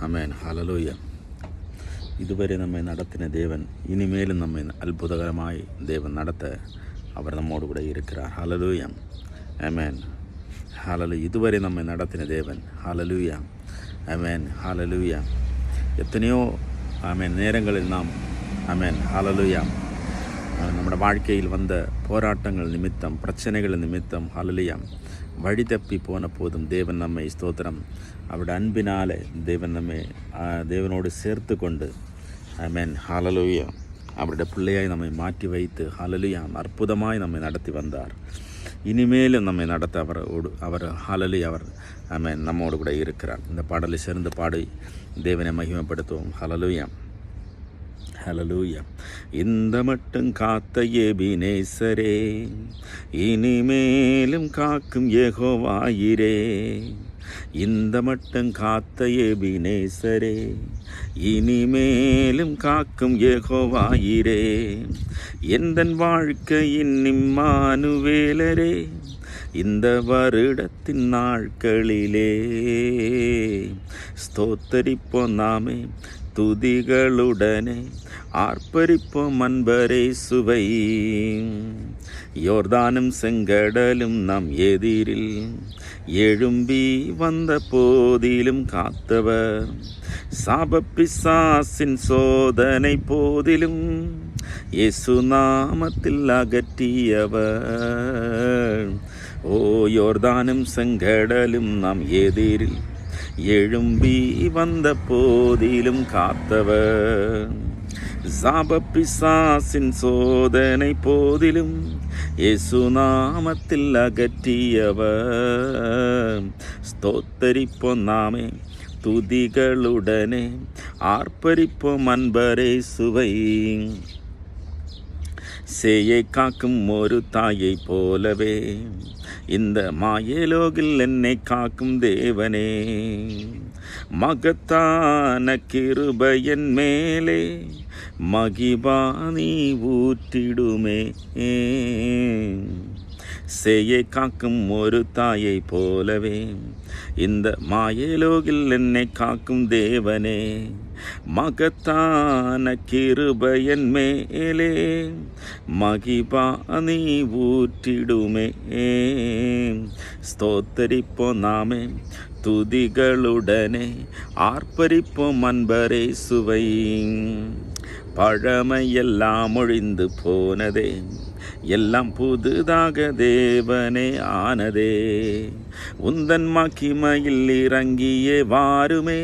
ஆமென். ஹல்லேலூயா. இதுவரை நம்மை நடத்தின தேவன் இனிமேலும் நம்மை அற்புதகரமாய் தேவன் நடத்த அவர் நம்மோடு கூட இருக்கிறார். ஹல்லேலூயா. ஆமென். ஹல்லேலூயா. இதுவரை நம்மை நடத்தின தேவன். ஹல்லேலூயா. ஆமென். ஹல்லேலூயா. எத்தனையோ நேரங்களில் நாம் ஹல்லேலூயா നമ്മുടെ வாழ்க்கையில் வந்த போராட்டங்கள் நிமித்தம், பிரச்சனைகள் நிமித்தம் ஹல்லேலூயா வழி தப்பி போன போதும் தேவன் நம்மை ஸ்தோத்திரம் அவருடைய அன்பினாலே தேவன் நம்மை தேவனோடு சேர்த்து கொண்டு ஹல்லேலூயா அவருடைய பிள்ளையாய் நம்மை மாற்றி வைத்து ஹல்லேலூயா அற்புதமாய் நம்மை நடத்தி வந்தார். இனிமேலும் நம்மை நடத்த அவர் ஹல்லேலூயா அவர் நம்மோடு கூட இருக்கிறார். இந்த பாடலை சேர்ந்து பாடி தேவனை மகிமைப்படுத்துவோம். ஹல்லேலூயா. ஹல்லேலூயா. இந்த மட்டும் காத்த எபினேசரே, இனிமேலும் காக்கும் யெகோவாயிரே. இந்த மட்டும் காத்த எபினேசரே, இனிமேலும் காக்கும் யெகோவாயிரே. எந்தன் வாழ்க்கையின் இம்மானுவேலரே, இந்த வருடத்தின் நாட்களிலே ஸ்தோத்தரிப்போம் நாமே துதிகளுடனே, ஆர்ப்பரிப்போம் அன்பரே சுவை. யோர்தானும் செங்கடலும் நம் எதிரில் எழும்பி வந்த போதிலும் காத்தவர், சாபப்பிசாசின் சோதனை போதிலும் இயேசு நாமத்தில் அகற்றியவர். ஓ யோர்தானும் செங்கடலும் நம் எதிரில் எழும்பி வந்த போதிலும் காத்தவர், சாபப்பிசாசின் சோதனை போதிலும் இயேசு நாமத்தில் அகற்றியவர். ஸ்தோத்தரிப்போம் நாமே துதிகளுடனே, ஆர்ப்பரிப்போம் அன்பரே சுவை. சேயை காக்கும் ஒரு தாயை போலவே இந்த மாயலோகில் என்னை காக்கும் தேவனே, மகத்தான கிருபையன் மேலே மகிபானி ஊற்றிடுமே. சேயை காக்கும் ஒரு தாயை போலவே இந்த மாயலோகில் என்னை காக்கும் தேவனே, மகத்தான கிருபையன் மேலே மகிபானி ஊற்றிடுமே. ஸ்தோத்தரிப்போம் நாமே துதிகளுடனே, ஆர்ப்பரிப்போம் அன்பரே சுவை. பழமையெல்லாம் ஒழிந்து போனதே, எல்லாம் புதுதாக தேவனே ஆனதே. உந்தன் மகிமையில் இறங்கியே வாருமே,